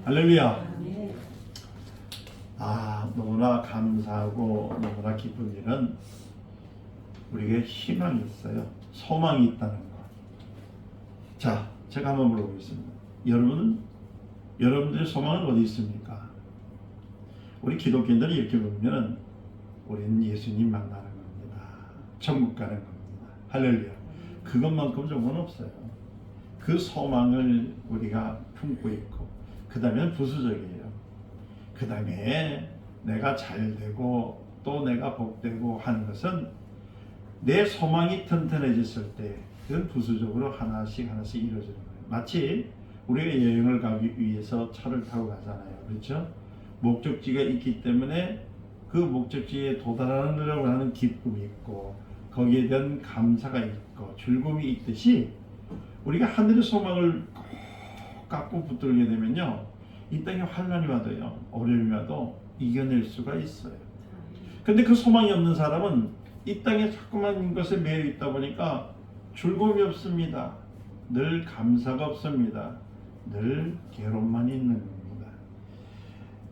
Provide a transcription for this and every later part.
할렐루야. 너무나 감사하고 너무나 기쁜 일은 우리에게 희망이 있어요. 소망이 있다는 것. 자, 제가 한번 물어보겠습니다. 여러분들의 소망은 어디 있습니까? 우리 기독교인들이 이렇게 보면 우리는 예수님 만나는 겁니다. 천국 가는 겁니다. 할렐루야. 그것만큼 좋은 없어요. 그 소망을 우리가 품고 있고, 그 다음에 부수적이에요. 그 다음에 내가 잘되고 또 내가 복되고 하는 것은 내 소망이 튼튼해졌을 때 그건 부수적으로 하나씩 이루어지는 거예요. 마치 우리가 여행을 가기 위해서 차를 타고 가잖아요. 그렇죠? 목적지가 있기 때문에 그 목적지에 도달하려고 하는 기쁨이 있고 거기에 대한 감사가 있고 즐거움이 있듯이 우리가 하늘의 소망을 꼭 갖고 붙들게 되면요, 이 땅에 환난이 와도요, 어려움이 와도 이겨낼 수가 있어요. 근데 그 소망이 없는 사람은 이 땅에 자꾸만 것에 매여 있다 보니까 즐거움이 없습니다. 늘 감사가 없습니다. 늘 괴로움만 있는 겁니다.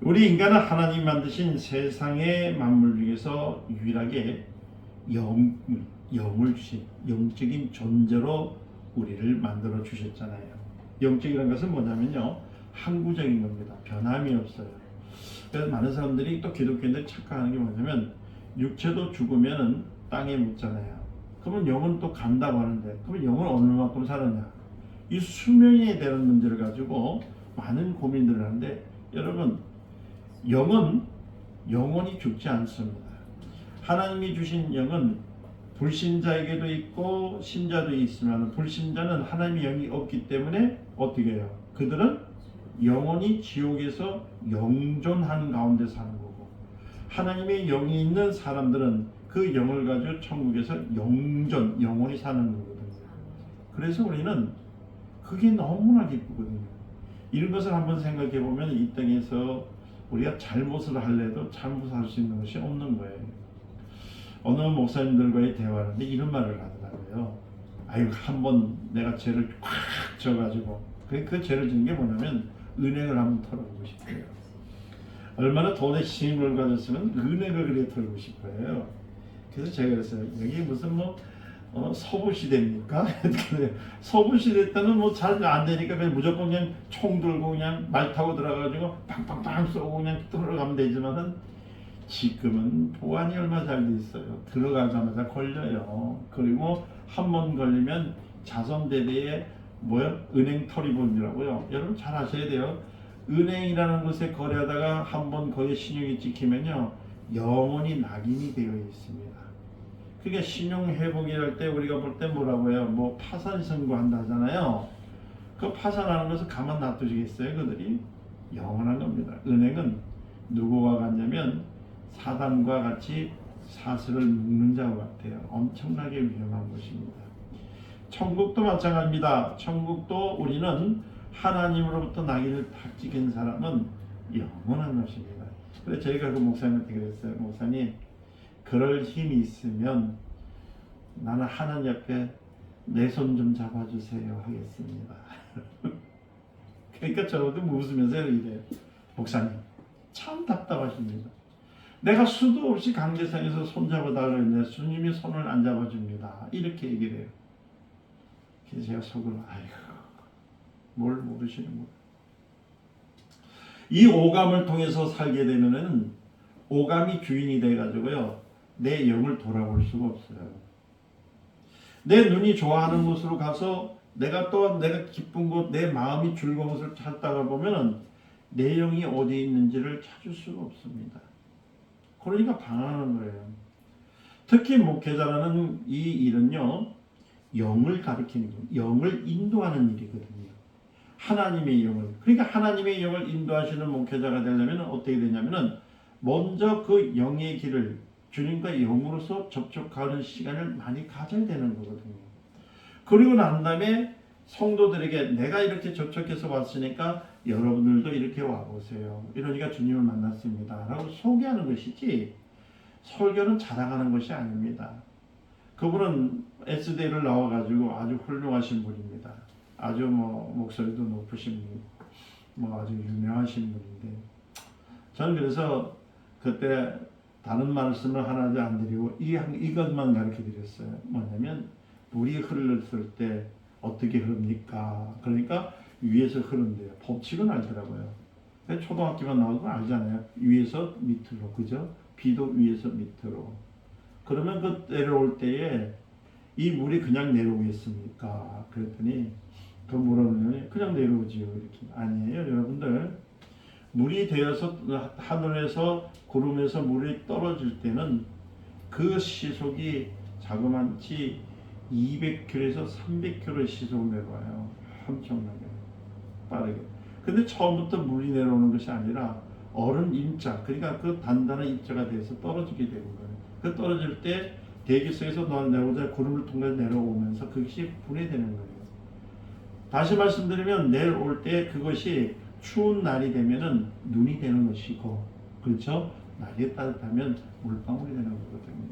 우리 인간은 하나님 만드신 세상의 만물 중에서 유일하게 영을 주신 영적인 존재로 우리를 만들어 주셨잖아요. 영적이라는 것은 뭐냐면요, 항구적인 겁니다. 변함이 없어요. 그래서 많은 사람들이 또 기독교인들이 착각하는 게 뭐냐면 육체도 죽으면 땅에 묻잖아요. 그러면 영은 또 간다고 하는데 그러면 영은 어느 만큼 사느냐? 이 수명에 대한 문제를 가지고 많은 고민들을 하는데, 여러분, 영은 영원히 죽지 않습니다. 하나님이 주신 영은 불신자에게도 있고 신자도 있으면, 불신자는 하나님의 영이 없기 때문에 어떻게 해요? 그들은 영원히 지옥에서 영존하는 가운데 사는 거고, 하나님의 영이 있는 사람들은 그 영을 가지고 천국에서 영원히 사는 거거든요. 그래서 우리는 그게 너무나 기쁘거든요. 이런 것을 한번 생각해 보면 이 땅에서 우리가 잘못을 할래도 잘못할 수 있는 것이 없는 거예요. 어느 목사님들과의 대화하는데 이런 말을 하더라고요. 한번 내가 죄를 꽉 져가지고 그 죄를 지은 게 뭐냐면 은행을 한번 털어보고 싶어요. 얼마나 돈에 힘을 가졌으면 은행을 그래 털고 싶어요. 그래서 제가 그랬어요. 여기 무슨 서부시대입니까? 서부시대 때는 잘 안 되니까 그냥 무조건 그냥 총 들고 그냥 말 타고 들어가가지고 빵빵빵 쏘고 그냥 들어가면 되지만은 지금은 보안이 얼마나 잘 돼 있어요. 들어가자마자 걸려요. 그리고 한 번 걸리면 자손대대에 은행 털이범이라고요. 여러분 잘 아셔야 돼요. 은행이라는 곳에 거래하다가 한 번 거기에 신용이 찍히면요, 영원히 낙인이 되어 있습니다. 그러니까 신용 회복이랄 때 우리가 볼 때 뭐라고 해요? 파산 선고한다 하잖아요. 그 파산하는 것을 가만 놔두시겠어요? 그들이 영원한 겁니다. 은행은 누구와 같냐면 사단과 같이 사슬을 묶는 자와 같아요. 엄청나게 위험한 것입니다. 천국도 마찬가지입니다. 천국도 우리는 하나님으로부터 낙인을 탁 찍힌 사람은 영원한 것입니다. 그래서 저희가 그 목사님한테 그랬어요. 목사님, 그럴 힘이 있으면 나는 하나님 옆에 내 손 좀 잡아주세요 하겠습니다. 그러니까 저도 웃으면서 이래요. 목사님, 참 답답하십니다. 내가 수도 없이 강제상에서 손 잡아달라고 했는데 주님이 손을 안 잡아줍니다. 이렇게 얘기를 해요. 그래서 제가 속으로 뭘 모르시는 거예요. 이 오감을 통해서 살게 되면은 오감이 주인이 돼가지고요, 내 영을 돌아볼 수가 없어요. 내 눈이 좋아하는 곳으로 가서 내가 기쁜 곳, 내 마음이 즐거운 곳을 찾다가 보면은 내 영이 어디 있는지를 찾을 수가 없습니다. 그러니까 방황하는 거예요. 특히 목회자라는 이 일은요, 영을 가리키는 거예요. 영을 인도하는 일이거든요. 하나님의 영을. 그러니까 하나님의 영을 인도하시는 목회자가 되려면 어떻게 되냐면은 먼저 그 영의 길을 주님과 영으로서 접촉하는 시간을 많이 가져야 되는 거거든요. 그리고 난 다음에 성도들에게 내가 이렇게 접촉해서 왔으니까 여러분들도 이렇게 와보세요. 이러니까 주님을 만났습니다 라고 소개하는 것이지, 설교는 자랑하는 것이 아닙니다. 그분은 S대를 나와가지고 아주 훌륭하신 분입니다. 아주 목소리도 높으신 분. 뭐 아주 유명하신 분인데 저는 그래서 그때 다른 말씀을 하나도 안 드리고 이것만 가르쳐 드렸어요. 뭐냐면 물이 흘렀을 때 어떻게 흐릅니까? 그러니까 위에서 흐른대요. 법칙은 알더라고요. 초등학교만 나오고 알잖아요. 위에서 밑으로, 그죠? 비도 위에서 밑으로. 그러면 그 내려올 때에 이 물이 그냥 내려오겠습니까? 그랬더니 그 물은 그냥 내려오지요. 이렇게 아니에요, 여러분들. 물이 되어서 하늘에서 구름에서 물이 떨어질 때는 그 시속이 자그마치 200km에서 300km 시속으로 내려와요. 엄청나게 빠르게. 근데 처음부터 물이 내려오는 것이 아니라 얼음 입자, 그러니까 그 단단한 입자가 돼서 떨어지게 되는 거예요. 그 떨어질 때 대기 속에서 내려오자 구름을 통해서 내려오면서 그것이 분해되는 거예요. 다시 말씀드리면 내려올 때 그것이 추운 날이 되면은 눈이 되는 것이고, 그렇죠? 날이 따뜻하면 물방울이 되는 거거든요.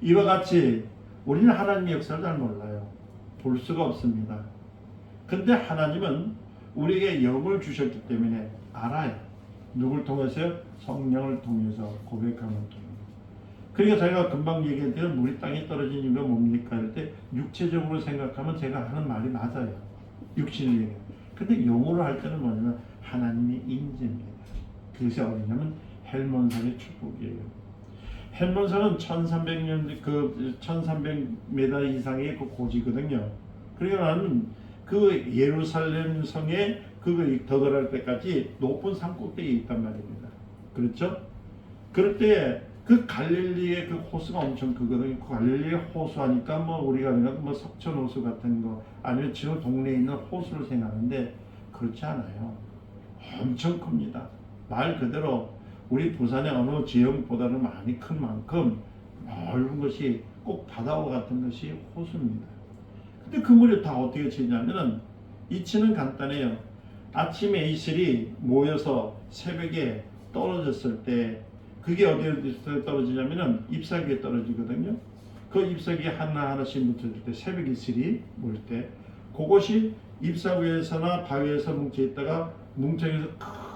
이와 같이 우리는 하나님의 역사를 잘 몰라요. 볼 수가 없습니다. 근데 하나님은 우리에게 영을 주셨기 때문에 알아요. 누굴 통해서요? 성령을 통해서, 고백함을 통해서. 그러니까 제가 금방 얘기했던 물이 땅에 떨어진 이유가 뭡니까? 할 때 육체적으로 생각하면 제가 하는 말이 맞아요. 육신을 얘기해요. 근데 영어로 할 때는 뭐냐면 하나님의 인재입니다. 그것이 어디냐면 헬몬산의 축복이에요. 헬몬산은 1300년, 1300m 이상의 그 고지거든요. 그러니까 나는 그 예루살렘 성에 그거 더들할 때까지 높은 산 꼭대기에 있단 말입니다. 그렇죠? 그럴 때 그 갈릴리의 그 호수가 엄청 크거든요. 그 갈릴리의 호수 하니까 뭐 우리가 뭐 석촌 호수 같은 거 아니면 지금 동네에 있는 호수를 생각하는데 그렇지 않아요. 엄청 큽니다. 말 그대로 우리 부산의 어느 지역보다는 많이 큰 만큼 넓은 것이 꼭 바다와 같은 것이 호수입니다. 근데 그 물이 다 어떻게 치냐면은 이치는 간단해요. 아침에 이슬이 모여서 새벽에 떨어졌을 때 그게 어디에 떨어지냐면은 잎사귀에 떨어지거든요. 그 잎사귀 하나하나씩 묻혀질 때 새벽 이슬이 모일 때 그것이 잎사귀에서나 바위에서 뭉쳐있다가 뭉쳐서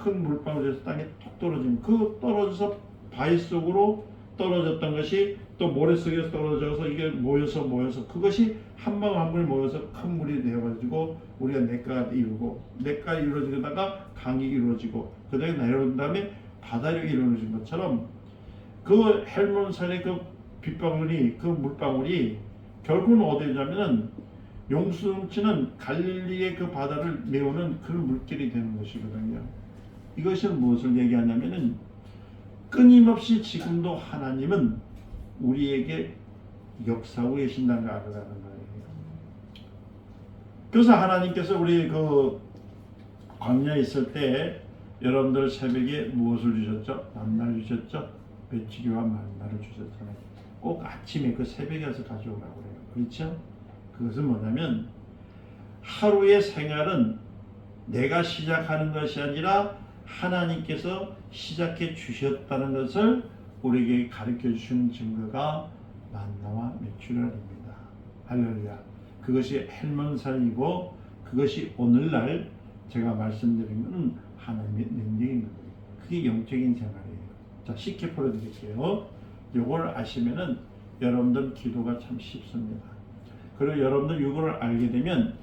큰 물방울에서 땅에 톡 떨어지면 그 떨어져서 바위 속으로 떨어졌던 것이 또 모래 속에서 떨어져서 이게 모여서 그것이 한 방 한 물 모여서 큰 물이 되어가지고 우리가 냇가가 이루고 냇가 이루어지다가 강이 이루어지고 그 다음에 내려온 다음에 바다력이 이루어진 것처럼 그 헬몬산의 그 빗방울이 그 물방울이 결국은 어디냐면은 용수 넘치는 갈릴리의 그 바다를 메우는 그 물길이 되는 것이거든요. 이것은 무엇을 얘기하냐면은 끊임없이 지금도 하나님은 우리에게 역사하고 계신다는 걸 알아가는 거예요. 그래서 하나님께서 우리 그 광야에 있을 때 여러분들 새벽에 무엇을 주셨죠? 만나를 주셨죠? 배치기와 만나를 주셨잖아요. 꼭 아침에 그 새벽에 가서 가져오라고 그래요. 그렇죠? 그것은 뭐냐면 하루의 생활은 내가 시작하는 것이 아니라 하나님께서 시작해 주셨다는 것을 우리에게 가르쳐 주시는 증거가 만나와 메추라입니다. 할렐루야. 그것이 헬몬산이고 그것이 오늘날 제가 말씀드린 것은 하나님의 능력인 거예요. 그게 영적인 생활이에요. 자, 쉽게 풀어드릴게요. 이걸 아시면은 여러분들 기도가 참 쉽습니다. 그리고 여러분들 이걸 알게 되면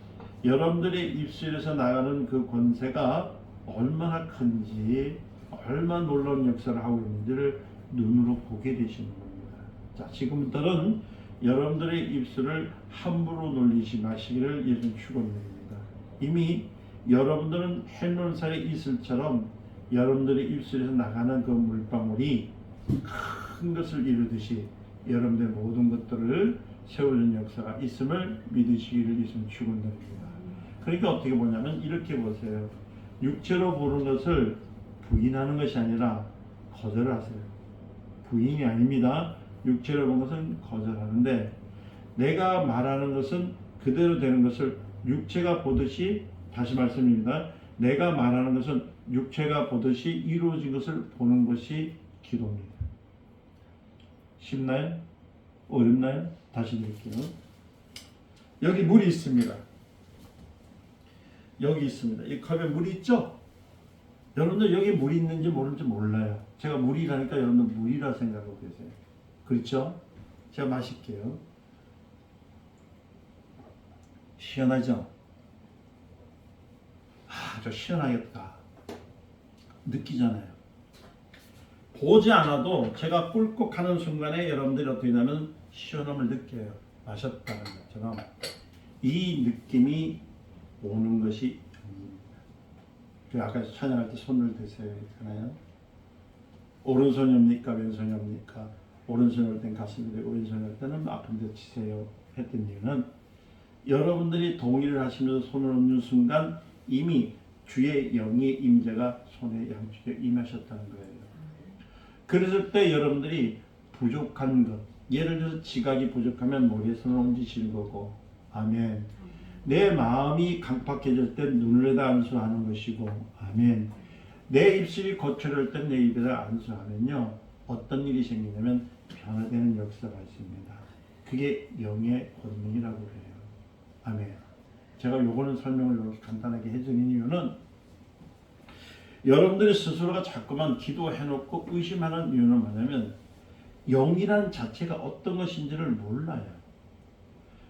여러분들의 입술에서 나가는 그 권세가 얼마나 큰지, 얼마나 놀라운 역사를 하고 있는지를 눈으로 보게 되시는 겁니다. 자, 지금부터는 여러분들의 입술을 함부로 놀리지 마시기를 예수님 축원드립니다. 이미 여러분들은 헬몬산의 이슬처럼 여러분들의 입술에서 나가는 그 물방울이 큰 것을 이루듯이 여러분들의 모든 것들을 세워준 역사가 있음을 믿으시기를 예수님 축원드립니다. 그러니까 어떻게 보냐면 이렇게 보세요. 육체로 보는 것을 부인하는 것이 아니라 거절하세요. 부인이 아닙니다. 육체로 보는 것은 거절하는데 내가 말하는 것은 그대로 되는 것을 육체가 보듯이, 다시 말씀입니다. 내가 말하는 것은 육체가 보듯이 이루어진 것을 보는 것이 기도입니다. 쉽나요? 어렵나요? 다시 드릴게요. 여기 물이 있습니다. 여기 있습니다. 이 컵에 물이 있죠? 여러분들 여기 물이 있는지 모르는지 몰라요. 제가 물이라니까 여러분들 물이라 생각하고 계세요. 그렇죠? 제가 마실게요. 시원하죠? 아주 시원하겠다. 느끼잖아요. 보지 않아도 제가 꿀꺽하는 순간에 여러분들이 어떻게 되냐면 시원함을 느껴요. 마셨다는 것처럼 이 느낌이 오는 것이 아까 찬양할 때 손을 드세요 했잖아요. 오른손이 옵니까 왼손이 옵니까? 오른손이 올 땐 가슴이 되고 왼손이 올 때는 아픈 데 치세요 했던 이유는 여러분들이 동의를 하시면서 손을 얹는 순간 이미 주의 영의 임재가 손의 양쪽에 임하셨다는 거예요. 그랬을 때 여러분들이 부족한 것, 예를 들어서 지각이 부족하면 머리에 손을 얹으시는 거고, 아멘. 내 마음이 강팍해질 때 눈을에다 안수하는 것이고, 아멘. 내 입술이 거칠을 때 내 입에다 안수하면요 어떤 일이 생기냐면 변화되는 역사가 있습니다. 그게 영의 권능이라고 해요. 아멘. 제가 요거는 설명을 이렇게 간단하게 해드린 이유는 여러분들이 스스로가 자꾸만 기도해놓고 의심하는 이유는 뭐냐면 영이란 자체가 어떤 것인지를 몰라요.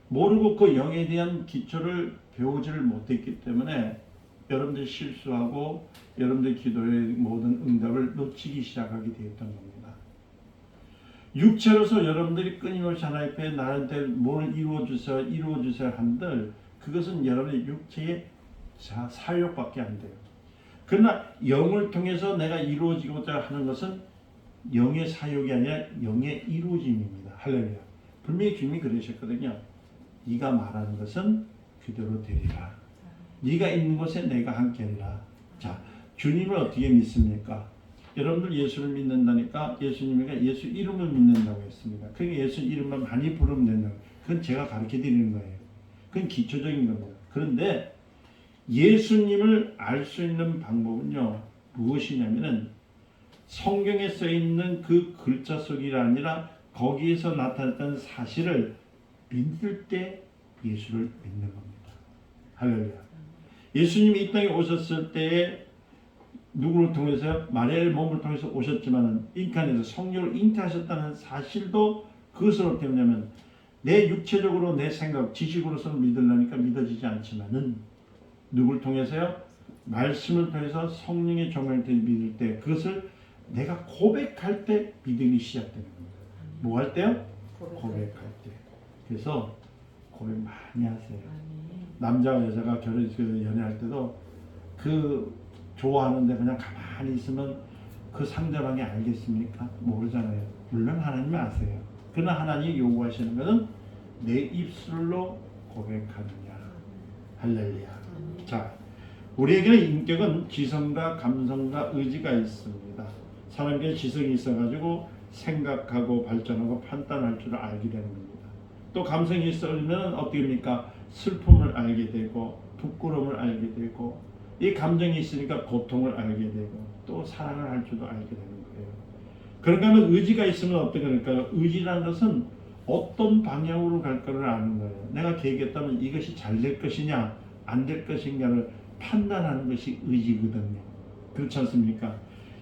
모르고 그 영에 대한 기초를 배우지를 못했기 때문에 여러분들이 실수하고 여러분들 기도의 모든 응답을 놓치기 시작하게 되었던 겁니다. 육체로서 여러분들이 끊임없이 하나님 앞에 나한테 뭘 이루어주세요 한들 그것은 여러분의 육체의 사욕밖에 안 돼요. 그러나 영을 통해서 내가 이루어지고자 하는 것은 영의 사욕이 아니라 영의 이루어짐입니다. 할렐루야. 분명히 주님이 그러셨거든요. 네가 말하는 것은 그대로 되리라. 네가 있는 곳에 내가 함께하리라. 자, 주님을 어떻게 믿습니까? 여러분들 예수를 믿는다니까 예수님이 예수 이름을 믿는다고 했습니다. 그러니까 예수 이름만 많이 부르면 된다. 그건 제가 가르쳐 드리는 거예요. 그건 기초적인 겁니다. 그런데 예수님을 알 수 있는 방법은요 무엇이냐면은 성경에 써 있는 그 글자 속이 아니라 거기에서 나타났던 사실을 믿을 때 예수를 믿는 겁니다. 할렐루야. 예수님이 이 땅에 오셨을 때에 누구를 통해서 마리아의 몸을 통해서 오셨지만은 인간에서 성령을 잉태하셨다는 사실도 그것을 어떻게 하냐면 내 육체적으로 내 생각 지식으로서는 믿으려니까 믿어지지 않지만은 누구를 통해서요? 말씀을 통해서 성령의 정을 믿을 때 그것을 내가 고백할 때 믿음이 시작되는 겁니다. 뭐 할 때요? 고백할 때. 그래서 고백 많이 하세요. 남자와 여자가 연애할 때도 그 좋아하는데 그냥 가만히 있으면 그 상대방이 알겠습니까? 모르잖아요. 물론 하나님이 아세요. 그러나 하나님이 요구하시는 것은 내 입술로 고백하느냐. 할렐루야. 자, 우리에게는 인격은 지성과 감성과 의지가 있습니다. 사람에게 지성이 있어가지고 생각하고 발전하고 판단할 줄 알게 되는 겁니다. 또 감성이 있으면 어떻게 됩니까? 슬픔을 알게 되고 부끄러움을 알게 되고 이 감정이 있으니까 고통을 알게 되고 또 사랑을 할 줄도 알게 되는 거예요. 그러니까 하면 의지가 있으면 어떻게 될까요? 의지라는 것은 어떤 방향으로 갈까를 아는 거예요. 내가 계획했다면 이것이 잘 될 것이냐 안 될 것인가를 판단하는 것이 의지거든요. 그렇지 않습니까?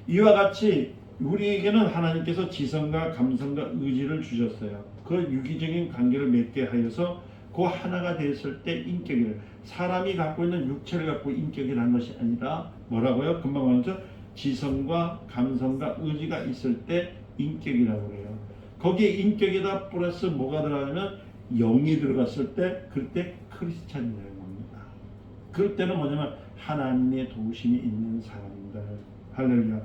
이와 같이 우리에게는 하나님께서 지성과 감성과 의지를 주셨어요. 그 유기적인 관계를 맺게 하여서 그 하나가 됐을 때 인격이래요. 사람이 갖고 있는 육체를 갖고 인격이라는 것이 아니라 뭐라고요? 금방 말했죠? 지성과 감성과 의지가 있을 때 인격이라고 그래요. 거기에 인격에다 플러스 뭐가 들어가냐면 영이 들어갔을 때 그때 크리스찬이라는 겁니다. 그럴 때는 뭐냐면 하나님의 도우심이 있는 사람들. 할렐루야.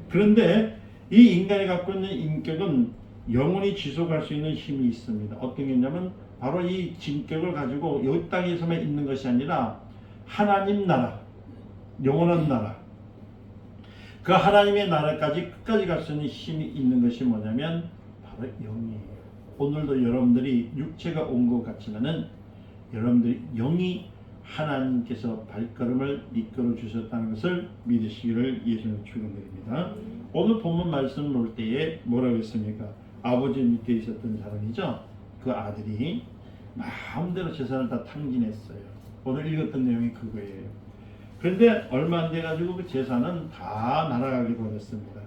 그런데 이 인간이 갖고 있는 인격은 영원히 지속할 수 있는 힘이 있습니다. 어떤 게 있냐면 바로 이 인격을 가지고 이 땅에서만 있는 것이 아니라 하나님 나라, 영원한 나라, 그 하나님의 나라까지 끝까지 갈 수 있는 힘이 있는 것이 뭐냐면 바로 영이에요. 오늘도 여러분들이 육체가 온 것 같지만은 여러분들이 영이 하나님께서 발걸음을 이끌어 주셨다는 것을 믿으시기를 예수님 축원드립니다. 오늘 본문 말씀 볼 때에 뭐라고 했습니까? 아버지 밑에 있었던 사람이죠. 그 아들이 마음대로 재산을 다 탕진했어요. 오늘 읽었던 내용이 그거예요. 그런데 얼마 안 돼가지고 그 재산은 다 날아가게 버렸습니다.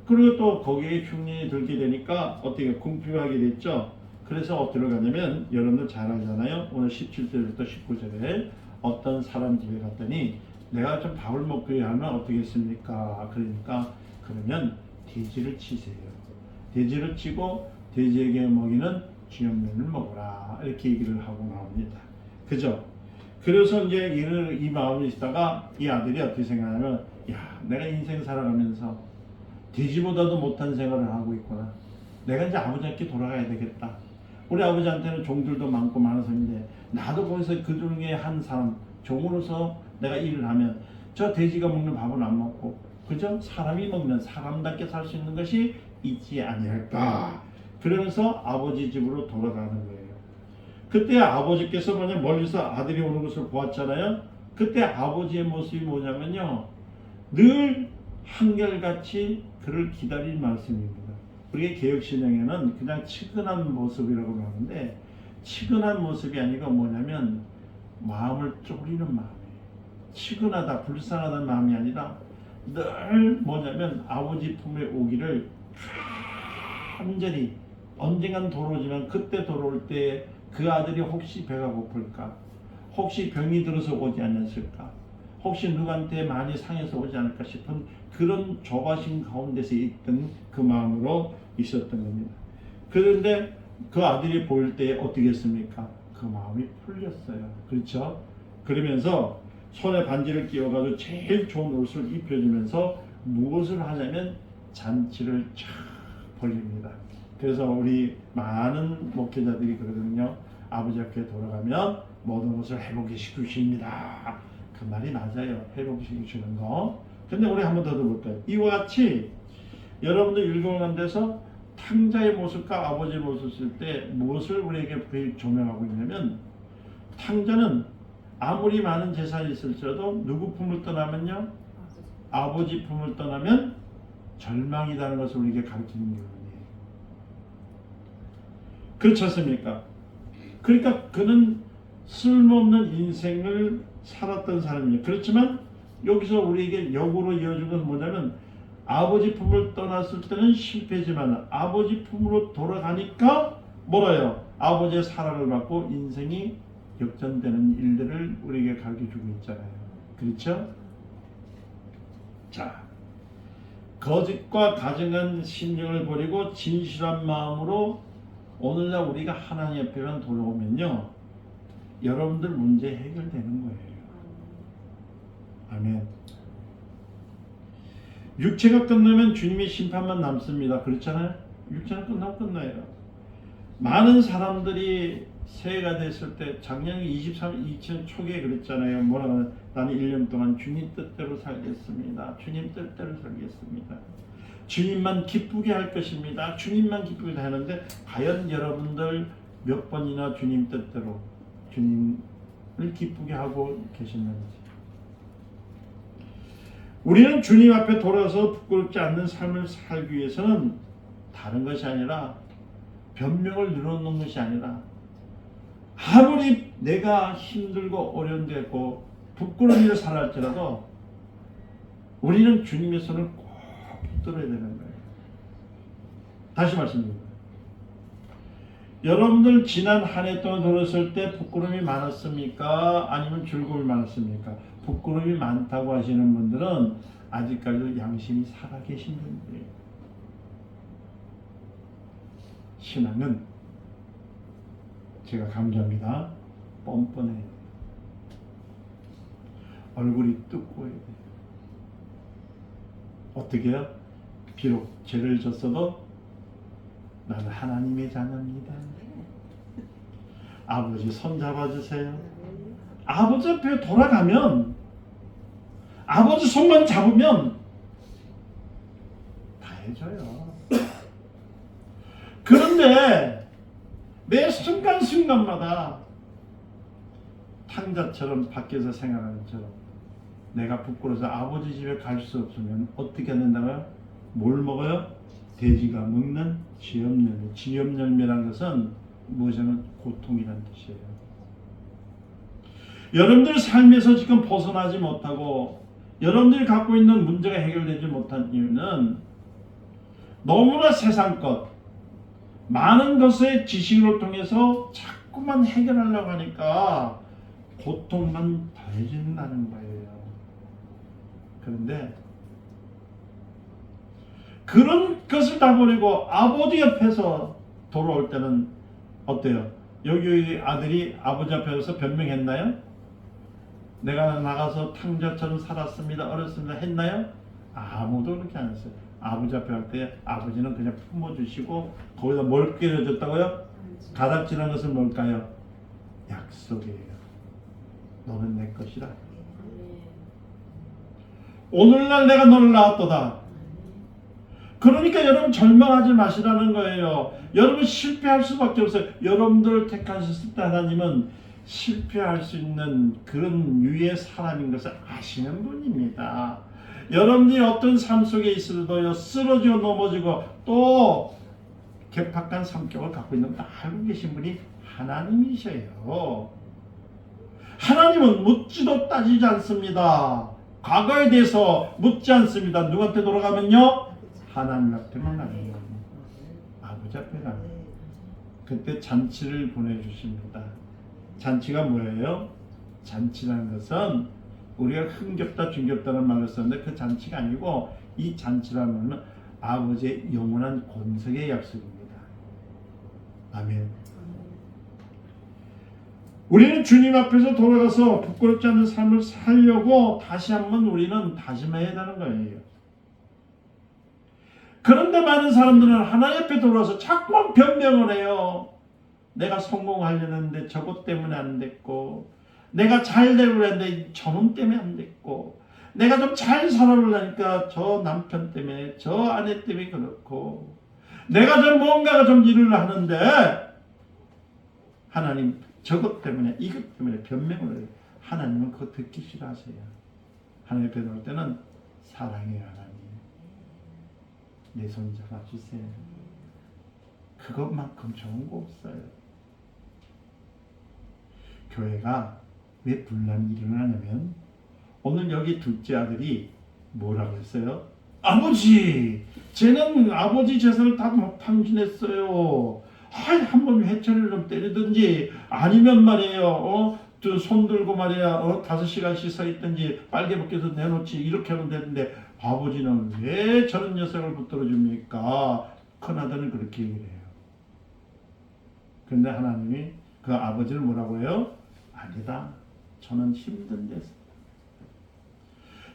그리고 또 거기에 흉년이 들게 되니까 어떻게 궁핍하게 됐죠. 그래서 어디로 가냐면 여러분들 잘 알잖아요. 오늘 17절부터 19절에 어떤 사람 집에 갔더니 내가 좀 밥을 먹고 하면 어떻겠습니까? 그러니까 그러면 돼지를 치세요. 돼지를 치고 돼지에게 먹이는 쥐염면을 먹어라. 이렇게 얘기를 하고 나옵니다. 그죠? 그래서 이제 이 마음이 있다가 이 아들이 어떻게 생각하냐면 야, 내가 인생 살아가면서 돼지보다도 못한 생활을 하고 있구나. 내가 이제 아버지한테 돌아가야 되겠다. 우리 아버지한테는 종들도 많고 많아서인데 나도 거기서 그 중에 한 사람 종으로서 내가 일을 하면 저 돼지가 먹는 밥은 안 먹고 그죠? 사람이 먹는 사람답게 살 수 있는 것이 있지 아니할까. 그러면서 아버지 집으로 돌아가는 거예요. 그때 아버지께서 뭐냐 멀리서 아들이 오는 것을 보았잖아요. 그때 아버지의 모습이 뭐냐면요. 늘 한결같이 그를 기다린 말씀입니다. 우리의 개혁신앙에는 그냥 치근한 모습이라고 하는데 치근한 모습이 아니고 뭐냐면 마음을 쪼리는 마음이에요. 치근하다, 불쌍하다는 마음이 아니라 늘 뭐냐면 아버지 품에 오기를 간절히 언젠간 돌아오지만 그때 돌아올 때 그 아들이 혹시 배가 고플까? 혹시 병이 들어서 오지 않았을까? 혹시 누구한테 많이 상해서 오지 않을까 싶은 그런 조바심 가운데서 있던 그 마음으로 있었던 겁니다. 그런데 그 아들이 보일 때 어떻게 했습니까? 그 마음이 풀렸어요. 그렇죠? 그러면서 손에 반지를 끼워가지고 제일 좋은 옷을 입혀주면서 무엇을 하냐면 잔치를 쫙 벌립니다. 그래서 우리 많은 목회자들이 그러거든요. 아버지 앞에 돌아가면 모든 것을 회복시켜 주십니다. 그 말이 맞아요. 회복시켜 주는 거. 근데 우리 한 번 더 들어볼까요? 이와 같이 여러분들 읽어가는 데서 탕자의 모습과 아버지의 모습을 쓸 때 무엇을 우리에게 조명하고 있냐면 탕자는 아무리 많은 재산이 있을지라도 누구 품을 떠나면요? 아버지 품을 떠나면 절망이라는 것을 우리에게 가르치는 거예요. 그렇지 않습니까? 그러니까 그는 쓸모없는 인생을 살았던 사람이에요. 그렇지만 여기서 우리에게 역으로 이어주는 건 뭐냐면 아버지 품을 떠났을 때는 실패지만 아버지 품으로 돌아가니까 뭐라요? 아버지의 사랑을 받고 인생이 역전되는 일들을 우리에게 가르쳐주고 있잖아요. 그렇죠? 자, 거짓과 가증한 심령을 버리고 진실한 마음으로 오늘날 우리가 하나님 앞에만 돌아오면요 여러분들 문제 해결되는 거예요. 아멘. 육체가 끝나면 주님의 심판만 남습니다. 그렇잖아요. 육체는 끝나고 끝나요. 많은 사람들이 새해가 됐을 때 작년 2000 초기에 그랬잖아요. 뭐라고 하면 나는 1년 동안 주님 뜻대로 살겠습니다. 주님 뜻대로 살겠습니다. 주님만 기쁘게 할 것입니다. 주님만 기쁘게 하는데 과연 여러분들 몇 번이나 주님 뜻대로 주님을 기쁘게 하고 계셨는지. 우리는 주님 앞에 돌아서 부끄럽지 않는 삶을 살기 위해서는 다른 것이 아니라 변명을 늘어놓는 것이 아니라 아무리 내가 힘들고 어려운데고 부끄러운 일을 살았지라도 우리는 주님의 손을 꼭 붙들어야 되는 거예요. 다시 말씀드립니다. 여러분들 지난 한 해 동안 돌았을 때 부끄러움이 많았습니까? 아니면 즐거움이 많았습니까? 부끄러움이 많다고 하시는 분들은 아직까지도 양심이 살아계신 분들이에요. 신앙은 제가 강조합니다. 뻔뻔해요. 얼굴이 뜨거워야 돼요. 어떻게 해요? 비록 죄를 졌어도 나는 하나님의 자녀입니다. 아버지 손 잡아주세요. 아버지 앞에 돌아가면 아버지 손만 잡으면 다 해줘요. 그런데 매 순간순간마다 탕자처럼 밖에서 생활하는 처럼 내가 부끄러워서 아버지 집에 갈 수 없으면 어떻게 한다고요? 뭘 먹어요? 돼지가 먹는 쥐염열매. 쥐염열매라는 것은 무엇이냐면 고통이라는 뜻이에요. 여러분들 삶에서 지금 벗어나지 못하고 여러분들이 갖고 있는 문제가 해결되지 못한 이유는 너무나 세상 것, 많은 것의 지식을 통해서 자꾸만 해결하려고 하니까 고통만 더해진다는 거예요. 그런데 그런 것을 다 버리고 아버지 옆에서 돌아올 때는 어때요? 여기 아들이 아버지 앞에서 변명했나요? 내가 나가서 탕자처럼 살았습니다. 어렸습니다. 했나요? 아무도 그렇게 안 했어요. 아버지 앞에 갈 때 아버지는 그냥 품어주시고 거기다 뭘 끼워줬다고요? 가닥지라는 것은 뭘까요? 약속이에요. 너는 내 것이라. 오늘날 내가 너를 낳았도다. 그러니까 여러분 절망하지 마시라는 거예요. 여러분 실패할 수밖에 없어요. 여러분들을 택하셨을 때 하나님은 실패할 수 있는 그런 유의 사람인 것을 아시는 분입니다. 여러분이 어떤 삶 속에 있어도요, 쓰러지고 넘어지고 또 개팍한 성격을 갖고 있는 걸 알고 계신 분이 하나님이셔요. 하나님은 묻지도 따지지 않습니다. 과거에 대해서 묻지 않습니다. 누구한테 돌아가면요? 하나님 앞에만 가는 거예요. 아버지 앞에 가는 거예요. 그때 잔치를 보내주십니다. 잔치가 뭐예요? 잔치라는 것은 우리가 흥겹다 중겹다는 말을 썼는데 그 잔치가 아니고 이 잔치라는 것은 아버지의 영원한 권석의 약속입니다. 아멘. 우리는 주님 앞에서 돌아가서 부끄럽지 않은 삶을 살려고 다시 한번 우리는 다짐해야 되는 거예요. 그런데 많은 사람들은 하나님 앞에 돌아와서 자꾸만 변명을 해요. 내가 성공하려는데 저것 때문에 안 됐고, 내가 잘 되려고 했는데 저놈 때문에 안 됐고, 내가 좀 잘 살아보려니까 저 남편 때문에, 저 아내 때문에 그렇고, 내가 좀 뭔가가 좀 일을 하는데 하나님 저것 때문에 이것 때문에 변명을 해요. 하나님은 그거 듣기 싫어하세요. 하나님 앞에 나올 때는 사랑해요. 하나님 내 손 잡아주세요. 그것만큼 좋은 거 없어요. 교회가 왜 분란이 일어나냐면 오늘 여기 둘째 아들이 뭐라고 했어요? 아버지, 쟤는 아버지 재산을 다 탕진했어요. 한번 회초리를 좀 때리든지 아니면 말이에요. 손 들고 말이야 5시간씩 서 있든지 빨개 벗겨서 내놓지 이렇게 하면 되는데 아버지는 왜 저런 녀석을 붙들어 줍니까? 큰아들은 그렇게 얘기를 해요. 그런데 하나님이 그 아버지를 뭐라고 해요? 아니다. 저는 힘든 데서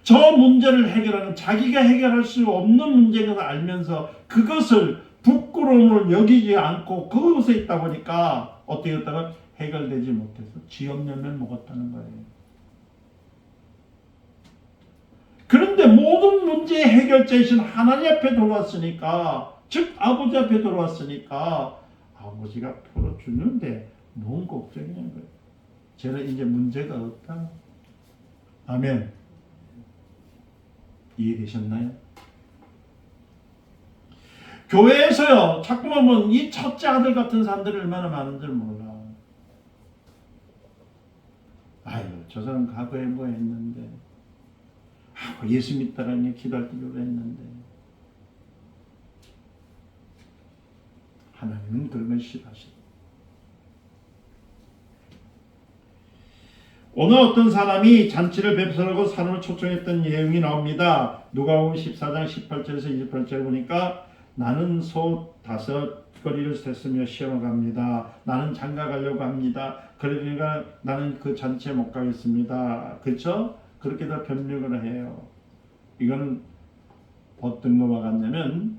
저 문제를 해결하는 자기가 해결할 수 없는 문제를 알면서 그것을 부끄러움을 여기지 않고 그곳에 있다 보니까 어떻게 했다가 해결되지 못해서 지역면을 먹었다는 거예요. 그런데 모든 문제의 해결자이신 하나님 앞에 돌아왔으니까, 즉 아버지 앞에 돌아왔으니까 아버지가 풀어주는데 뭔 걱정이냐는 거예요. 쟤는 이제 문제가 없다. 아멘. 이해되셨나요? 교회에서요 자꾸만 보면 이 첫째 아들 같은 사람들이 얼마나 많은지 몰라. 아유 저 사람 과거에 뭐 했는데, 예수 믿다라니 기도할 때 요랬는데. 하나님은 그런 걸 싫어하시다. 오늘 어떤 사람이 잔치를 배설하고 사람을 초청했던 내용이 나옵니다. 누가복음 14장 18절에서 28절 보니까 나는 소 5거리를 셌으며 시험을 갑니다. 나는 장가 가려고 합니다. 그러니까 나는 그 잔치에 못 가겠습니다. 그렇죠? 그렇게 다 변명을 해요. 이거는 어떤 거와 같냐면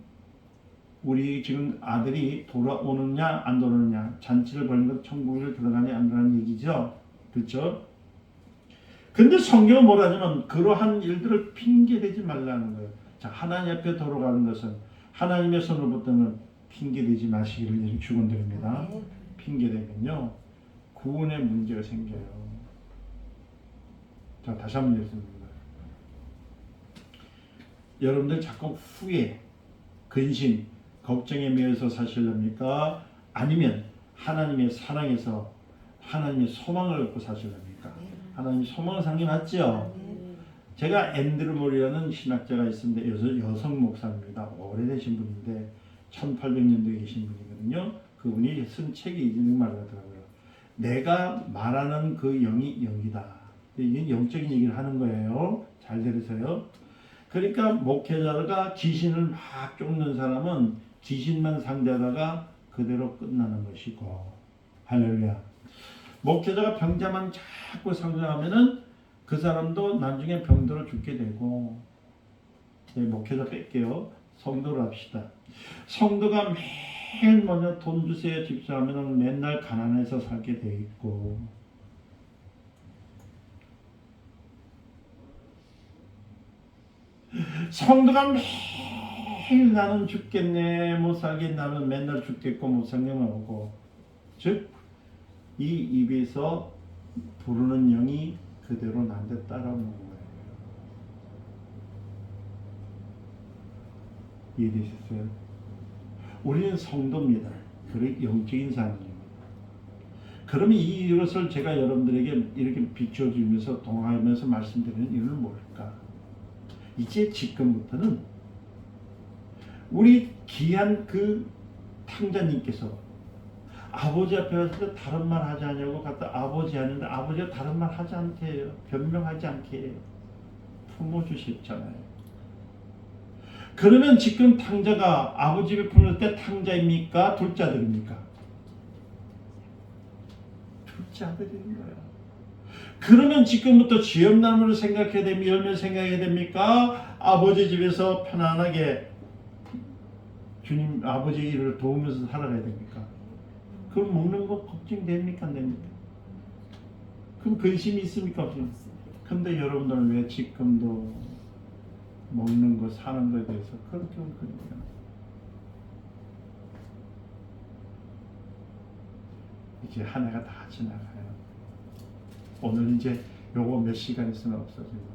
우리 지금 아들이 돌아오느냐 안 돌아오느냐, 잔치를 벌린 것 천국에 들어가냐 안 들어가는 얘기죠. 그렇죠? 근데 성경은 뭐라냐면 그러한 일들을 핑계대지 말라는 거예요. 자, 하나님 앞에 돌아가는 것은 하나님의 손으로부터는 핑계대지 마시기를 축원드립니다. 핑계대면요 구원의 문제가 생겨요. 자, 다시 한번 읽습니다. 여러분들 자꾸 후회, 근심, 걱정에 매여서 사실랍니까? 아니면 하나님의 사랑에서 하나님의 소망을 갖고 사실랍니까? 하나님 소망을 산 게 맞죠? 제가 앤드루 모리라는 신학자가 있습니다. 여성 목사입니다. 오래되신 분인데 1800년도에 계신 분이거든요. 그분이 쓴 책이 이런 말을 하더라고요. 내가 말하는 그 영이 영이다. 이게 영적인 얘기를 하는 거예요. 잘 들으세요. 그러니까 목회자가 귀신을 막 쫓는 사람은 귀신만 상대하다가 그대로 끝나는 것이고, 할렐루야. 목회자가 병자만 자꾸 상대하면은 그 사람도 나중에 병들어 죽게 되고. 목회자 뺄게요. 성도를 합시다. 성도가 매일 먼저 돈 주세요 집사하면 맨날 가난해서 살게 돼 있고, 성도가 매일 나는 죽겠네 못 살겠네 하면 맨날 죽겠고 못 살겠네 하고, 즉 이 입에서 부르는 영이 그대로 나한테 따라오는 거예요. 이해되셨어요? 우리는 성도입니다. 그리고 영적인 사람입니다. 그러면 이것을 제가 여러분들에게 이렇게 비춰주면서 동화하면서 말씀드리는 이유는 뭘까? 이제 지금부터는 우리 귀한 그 탕자님께서 아버지 앞에 왔을 때 다른 말 하지 않냐고 갖다 아버지 하는데 아버지가 다른 말 하지 않게 해요. 변명하지 않게 해요. 품어주셨잖아요. 그러면 지금 탕자가 아버지를 품을 때 탕자입니까? 둘째 아들입니까? 둘째 아들인 거예요. 그러면 지금부터 지엄나무를 생각해야 됩니까? 열매 생각해야 됩니까? 아버지 집에서 편안하게 주님 아버지 일을 도우면서 살아가야 됩니까? 그럼 먹는 거 걱정됩니까? 안 됩니까? 그럼 근심이 있습니까? 없습니까? 근데 여러분들은 왜 지금도 먹는 거 사는 거에 대해서 그렇게 웅크립니까? 이제 한 해가 다 지나가요. 오늘 이제 요거 몇 시간 있으면 없어집니다.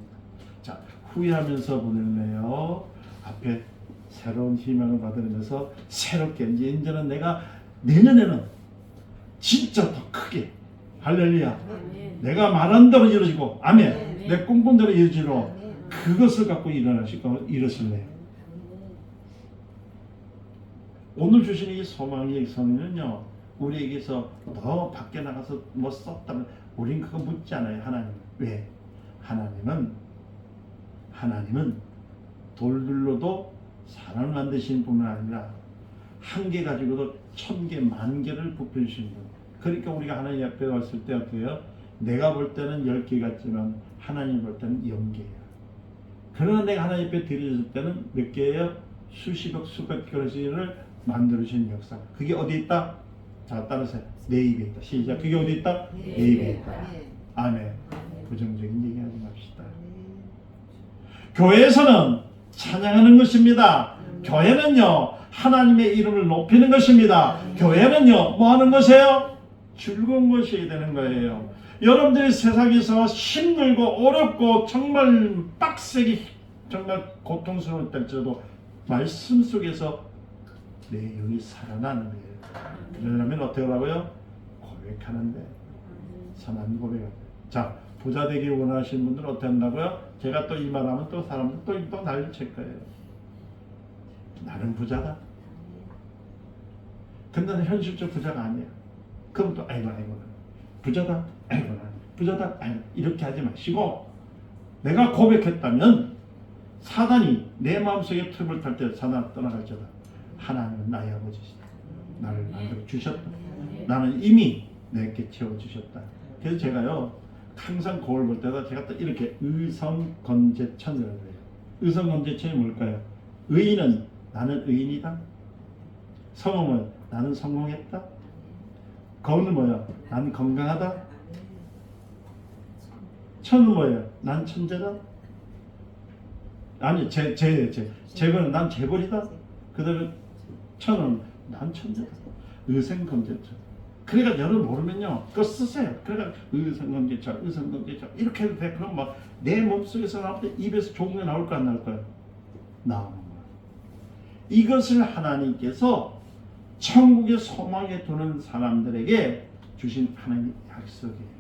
자, 후회하면서 보낼래요? 앞에 새로운 희망을 받으면서 새롭게 이제는 내가 내년에는 진짜 더 크게, 할렐루야, 내가 말한 대로 이루어지고, 아멘, 내 꿈꾼 대로 이루어지로 그것을 갖고 일어설래요. 오늘 주신 이 소망의 선언은요, 우리에게서 더 밖에 나가서 뭐 썼다면 우린 그거 묻지 않아요. 하나님. 왜? 하나님은 돌들로도 사람을 만드신 뿐만 아니라 한 개 가지고도 1000개, 10,000개를 부펴주시는 분. 그러니까 우리가 하나님 앞에 왔을 때 어때요? 내가 볼 때는 10개 같지만 하나님 볼 때는 0개예요. 그러나 내가 하나님 앞에 드려졌을 때는 몇 개예요? 수십억, 수백 개를 만들어주신 역사. 그게 어디 있다? 자, 따라서 내 입에 있다. 시작. 그게 어디 있다? 내 입에 있다. 아멘. 부정적인 얘기하지 맙시다. 교회에서는 찬양하는 것입니다. 교회는요, 하나님의 이름을 높이는 것입니다. 교회는요, 뭐 하는 것이에요? 즐거운 것이 되는 거예요. 여러분들이 세상에서 힘들고 어렵고 정말 빡세게 정말 고통스러울 때도 말씀 속에서 내 영이 살아나는 거예요. 그러려면 어떻게 하라고요? 고백하는데 선한 고백. 자, 부자 되기 원하시는 분들은 어떻게 한다고요? 제가 또 이 말하면 또 사람들 또 난리 칠 거예요. 나는 부자다. 근데 나는 현실적 부자가 아니야. 그럼 또 아이고 부자다. 아이고 부자다. 아이고, 이렇게 하지 마시고, 내가 고백했다면 사단이 내 마음속에 틈을 탈 때 사단 떠나갈지어다. 하나님은 나의 아버지시다. 나를 만들어 주셨다. 나는 이미 내게 채워주셨다. 그래서 제가요, 항상 거울 볼 때마다 제가 또 이렇게 의성건재천이라고 해요. 의성건재천이 뭘까요? 의인은 나는 의인이다. 성공은 나는 성공했다. 건은 뭐야? 나는 건강하다. 천은 뭐예요? 난 천재다. 아니 재벌은 난 재벌이다. 그다음에 천은 난 천재다. 의성건재천. 그러니까 여러분 모르면요, 그거 쓰세요. 그러니까 의성건재천 이렇게 해도 돼. 그럼 막 내 몸속에서 나올 때 입에서 좋은 게 나올 거 안 나올 거야? 나오는 거야. 이것을 하나님께서 천국의 소망에 두는 사람들에게 주신 하나님의 약속이에요.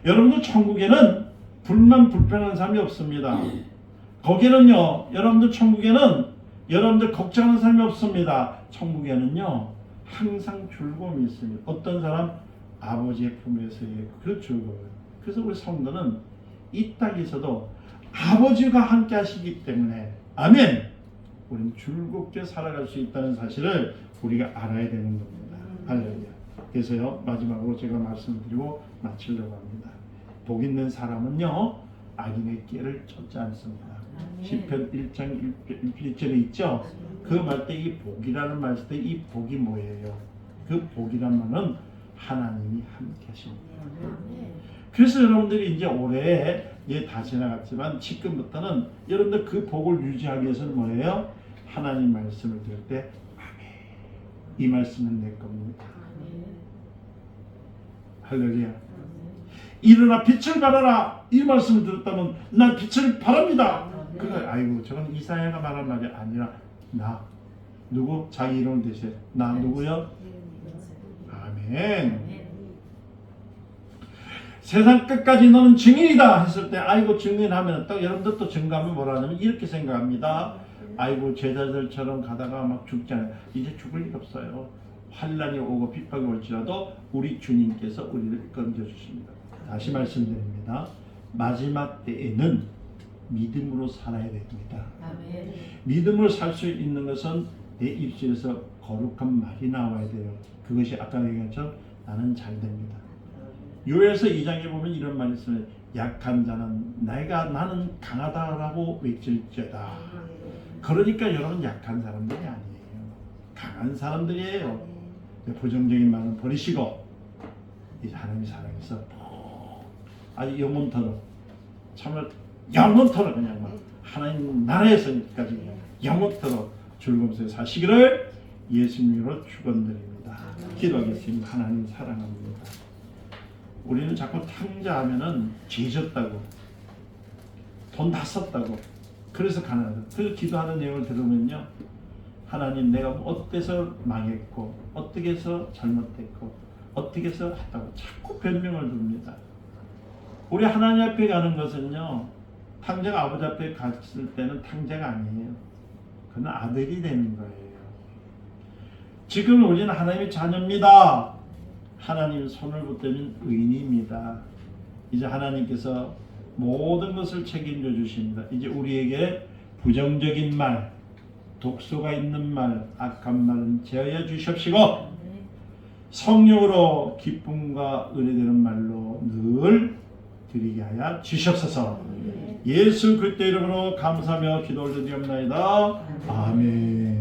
여러분들 천국에는 불만 불편한 사람이 없습니다. 거기는요, 여러분들 천국에는 여러분들 걱정하는 사람이 없습니다. 천국에는요, 항상 즐거움이 있습니다. 어떤 사람? 아버지의 품에서의 그 즐거움. 그래서 우리 성도는 이 땅에서도 아버지가 함께 하시기 때문에 아멘. 우리는 즐겁게 살아갈 수 있다는 사실을 우리가 알아야 되는 겁니다. 할렐루야. 그래서요, 마지막으로 제가 말씀드리고 마치려고 합니다. 복 있는 사람은요, 악인의 길을 쫓지 않습니다. 시편 1장 1절에 있죠. 그 말 때 이 복이라는 말 때 이 복이 뭐예요? 그 복이란 말은 하나님이 함께 하십니다. 그래서 여러분들이 이제 올해 다 지나갔지만 지금부터는 여러분들 그 복을 유지하기 위해서는 뭐예요? 하나님 말씀을 들을 때 아멘. 이 말씀은 내 겁니다. 할렐루야. 일어나 빛을 발하라. 이 말씀을 들었다면 난 빛을 바랍니다. 그래, 아이고 저건 이사야가 말한 말이 아니라 나 누구? 자기 이름을 대세요. 나 누구요? 아멘. 세상 끝까지 너는 증인이다 했을 때 아이고 증인하면 또 여러분들 또 증거하면 뭐라 하냐면 이렇게 생각합니다. 아이고 제자들처럼 가다가 막 죽잖아요. 이제 죽을 일 없어요. 환난이 오고 핍박이 올지라도 우리 주님께서 우리를 건져주십니다. 다시 말씀드립니다. 마지막 때에는 믿음으로 살아야 됩니다. 아멘. 믿음으로 살 수 있는 것은 내 입술에서 거룩한 말이 나와야 돼요. 그것이 아까 얘기했죠. 나는 잘 됩니다. 요엘서 2장에 보면 이런 말이 있어요. 약한 자는 나는 강하다라고 외칠지어다. 그러니까 여러분 약한 사람들이 아니에요. 강한 사람들이에요. 부정적인 말은 버리시고 이제 하나님의 사랑에서 아주 영원토록 참을 영원토록 그냥 막 하나님 나라에서까지 영원토록 즐거움에 사시기를 예수님으로 축원드립니다. 기도하겠습니다. 하나님 사랑합니다. 우리는 자꾸 탕자하면은 죄졌다고 돈 다 썼다고 그래서 가난하다. 그래서 기도하는 내용을 들으면요, 하나님 내가 어때서 망했고 어떻게 해서 잘못됐고 어떻게 해서 했다고 자꾸 변명을 듭니다. 우리 하나님 앞에 가는 것은요, 탕자가 아버지 앞에 갔을 때는 탕자가 아니에요. 그는 아들이 되는 거예요. 지금 우리는 하나님의 자녀입니다. 하나님 손을 붙들면 의인입니다. 이제 하나님께서 모든 것을 책임져 주십니다. 이제 우리에게 부정적인 말, 독소가 있는 말, 악한 말은 제하여 주십시고 성령으로 기쁨과 은혜되는 말로 늘 드리게 하여 주시옵소서. 예수 그리스도 이름으로 감사하며 기도 올려드리옵나이다. 아멘.